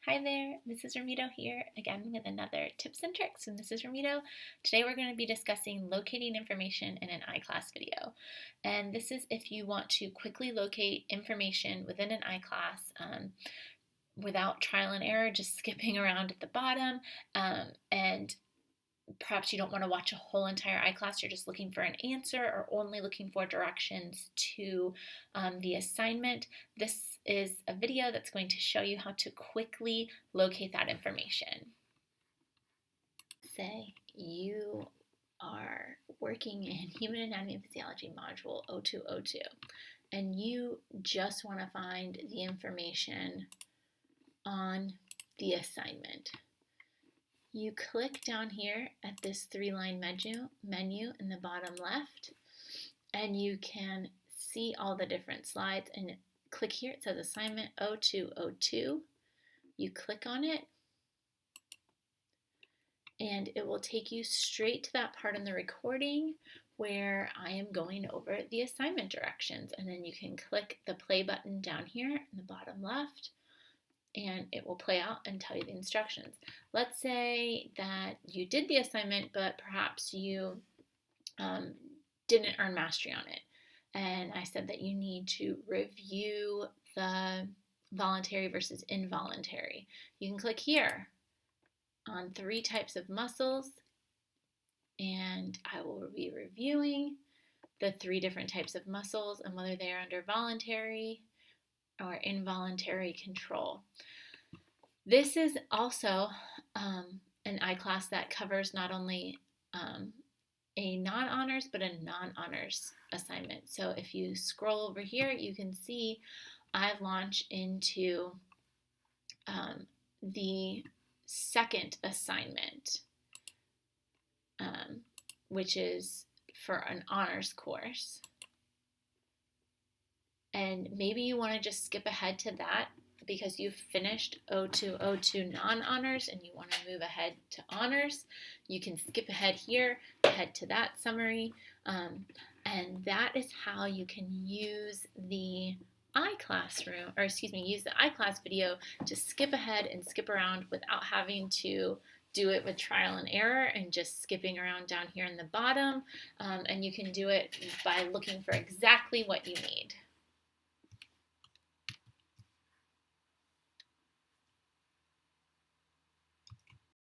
Hi there, this is Romito here again with another tips and tricks from Mrs. Romito. Today we're going to be discussing locating information in an iClass video. And this is if you want to quickly locate information within an iClass without trial and error, just skipping around at the bottom and perhaps you don't want to watch a whole entire iClass, you're just looking for an answer or only looking for directions to the assignment. This is a video that's going to show you how to quickly locate that information. Say you are working in Human Anatomy and Physiology Module 0202 and you just want to find the information on the assignment. You click down here at this three-line menu in the bottom left, and you can see all the different slides. And click here, it says Assignment 0202. You click on it, and it will take you straight to that part in the recording where I am going over the assignment directions. And then you can click the play button down here in the bottom left, and it will play out and tell you the instructions. Let's say that you did the assignment, but perhaps you didn't earn mastery on it. And I said that you need to review the voluntary versus involuntary. You can click here on 3 types of muscles, and I will be reviewing the 3 different types of muscles and whether they are under voluntary or involuntary control. This is also an iClass that covers not only a non-honors but a non-honors assignment. So if you scroll over here, you can see I've launched into the second assignment, which is for an honors course. And maybe you want to just skip ahead to that because you've finished 0202 non-honors and you want to move ahead to honors. You can skip ahead here, head to that summary, and that is how you can use the use the iClass video to skip ahead and skip around without having to do it with trial and error and just skipping around down here in the bottom. And you can do it by looking for exactly what you need.